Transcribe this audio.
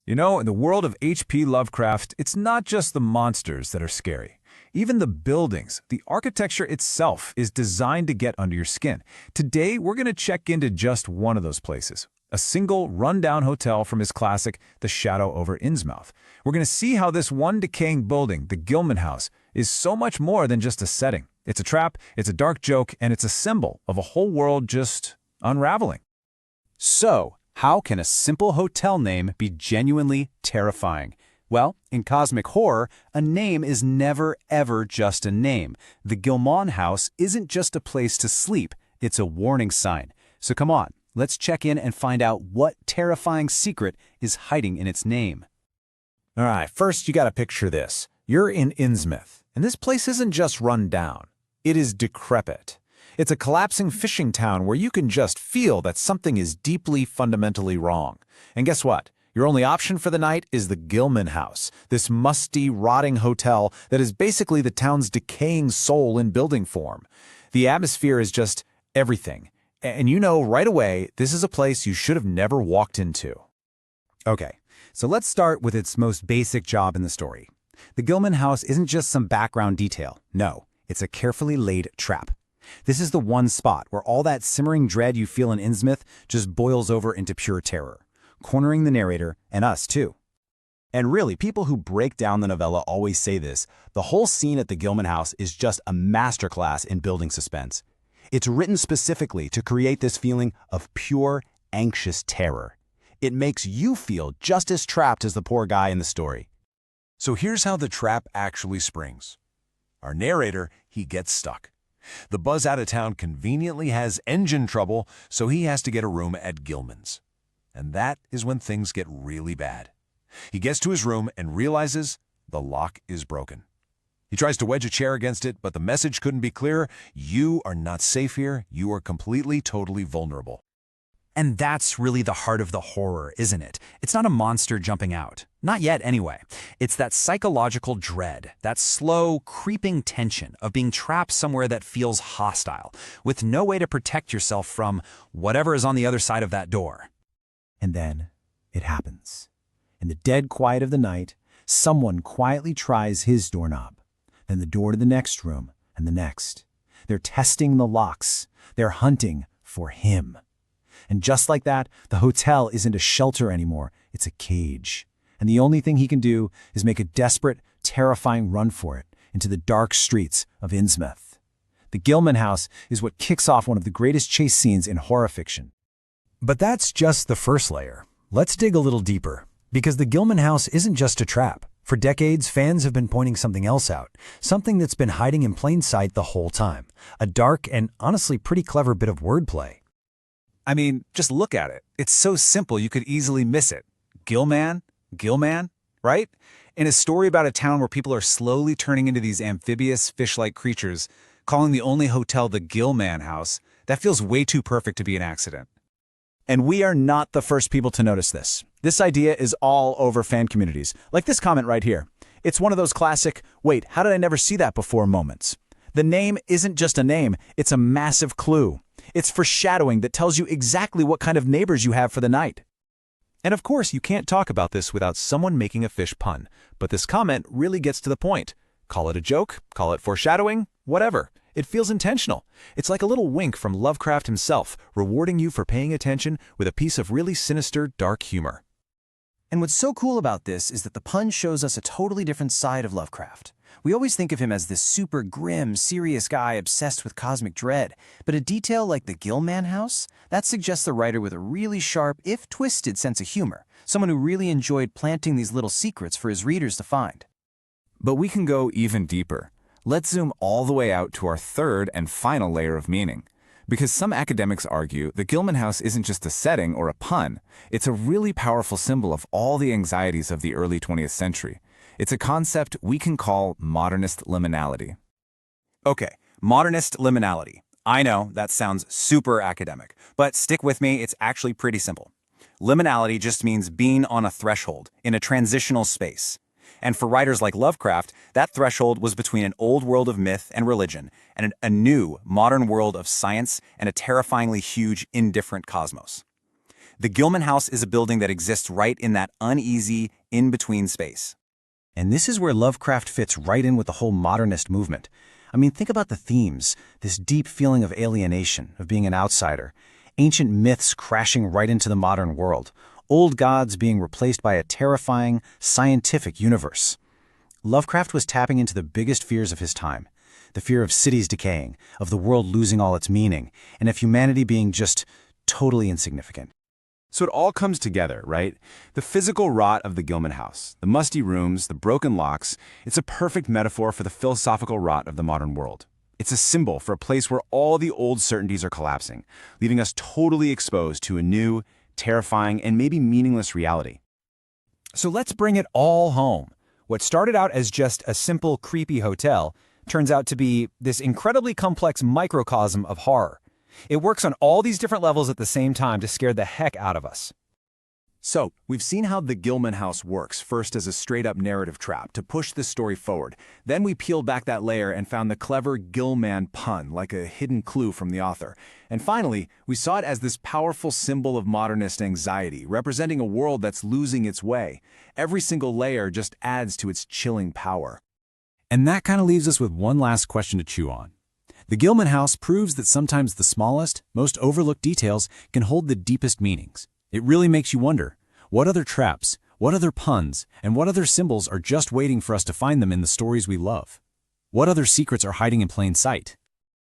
You know, in the world of H.P. Lovecraft, it's not just the monsters that are scary. Even the buildings, the architecture itself is designed to get under your skin. Today, we're going to check into just one of those places, a single rundown hotel from his classic, The Shadow over Innsmouth. We're going to see how this one decaying building, the Gilman House, is so much more than just a setting. It's a trap, it's a dark joke, and it's a symbol of a whole world just unraveling. So, how can a simple hotel name be genuinely terrifying? Well, in cosmic horror, a name is never ever just a name. The Gilman House isn't just a place to sleep, it's a warning sign. So come on, let's check in and find out what terrifying secret is hiding in its name. All right, first you got to picture this. You're in Innsmouth, and this place isn't just run down. It is decrepit. It's a collapsing fishing town where you can just feel that something is deeply, fundamentally wrong. And guess what? Your only option for the night is the Gilman House, this musty, rotting hotel that is basically the town's decaying soul in building form. The atmosphere is just everything. And you know right away, this is a place you should have never walked into. Okay, so let's start with its most basic job in the story. The Gilman House isn't just some background detail. No, it's a carefully laid trap. This is the one spot where all that simmering dread you feel in Innsmouth just boils over into pure terror, cornering the narrator and us too. And really, people who break down the novella always say this. The whole scene at the Gilman House is just a masterclass in building suspense. It's written specifically to create this feeling of pure, anxious terror. It makes you feel just as trapped as the poor guy in the story. So here's how the trap actually springs. Our narrator, he gets stuck. The buzz out of town conveniently has engine trouble, so he has to get a room at Gilman's. And that is when things get really bad. He gets to his room and realizes the lock is broken. He tries to wedge a chair against it, but the message couldn't be clearer. You are not safe here. You are completely, totally vulnerable. And that's really the heart of the horror, isn't it? It's not a monster jumping out. Not yet, anyway. It's that psychological dread, that slow, creeping tension of being trapped somewhere that feels hostile, with no way to protect yourself from whatever is on the other side of that door. And then it happens. In the dead quiet of the night, someone quietly tries his doorknob, then the door to the next room, and the next. They're testing the locks. They're hunting for him. And just like that, the hotel isn't a shelter anymore, it's a cage. And the only thing he can do is make a desperate, terrifying run for it into the dark streets of Innsmouth. The Gilman House is what kicks off one of the greatest chase scenes in horror fiction. But that's just the first layer. Let's dig a little deeper, because the Gilman House isn't just a trap. For decades, fans have been pointing something else out, something that's been hiding in plain sight the whole time. A dark and honestly pretty clever bit of wordplay. I mean, just look at it. It's so simple you could easily miss it. Gill-man, right? In a story about a town where people are slowly turning into these amphibious, fish-like creatures, calling the only hotel the Gilman House, that feels way too perfect to be an accident. And we are not the first people to notice this. This idea is all over fan communities, like this comment right here. It's one of those classic, wait, how did I never see that before moments. The name isn't just a name, it's a massive clue. It's foreshadowing that tells you exactly what kind of neighbors you have for the night. And of course, you can't talk about this without someone making a fish pun, but this comment really gets to the point. Call it a joke, call it foreshadowing, whatever. It feels intentional. It's like a little wink from Lovecraft himself, rewarding you for paying attention with a piece of really sinister, dark humor. And what's so cool about this is that the pun shows us a totally different side of Lovecraft. We always think of him as this super grim, serious guy obsessed with cosmic dread, but a detail like the Gilman House, that suggests a writer with a really sharp, if twisted, sense of humor, someone who really enjoyed planting these little secrets for his readers to find. But we can go even deeper. Let's zoom all the way out to our third and final layer of meaning. Because some academics argue the Gilman House isn't just a setting or a pun, it's a really powerful symbol of all the anxieties of the early 20th century. It's a concept we can call modernist liminality. Okay, modernist liminality. I know that sounds super academic, but stick with me, it's actually pretty simple. Liminality just means being on a threshold, in a transitional space. And for writers like Lovecraft, that threshold was between an old world of myth and religion and a new, modern world of science and a terrifyingly huge, indifferent cosmos. The Gilman House is a building that exists right in that uneasy, in-between space. And this is where Lovecraft fits right in with the whole modernist movement. I mean, think about the themes, this deep feeling of alienation, of being an outsider, ancient myths crashing right into the modern world, old gods being replaced by a terrifying, scientific universe. Lovecraft was tapping into the biggest fears of his time, the fear of cities decaying, of the world losing all its meaning, and of humanity being just totally insignificant. So it all comes together, right? The physical rot of the Gilman House, the musty rooms, the broken locks, it's a perfect metaphor for the philosophical rot of the modern world. It's a symbol for a place where all the old certainties are collapsing, leaving us totally exposed to a new, terrifying, and maybe meaningless reality. So let's bring it all home. What started out as just a simple, creepy hotel turns out to be this incredibly complex microcosm of horror. It works on all these different levels at the same time to scare the heck out of us. So, we've seen how the Gilman House works, first as a straight-up narrative trap to push the story forward. Then we peeled back that layer and found the clever Gill-man pun, like a hidden clue from the author. And finally, we saw it as this powerful symbol of modernist anxiety, representing a world that's losing its way. Every single layer just adds to its chilling power. And that kind of leaves us with one last question to chew on. The Gilman House proves that sometimes the smallest, most overlooked details can hold the deepest meanings. It really makes you wonder, what other traps, what other puns, and what other symbols are just waiting for us to find them in the stories we love? What other secrets are hiding in plain sight?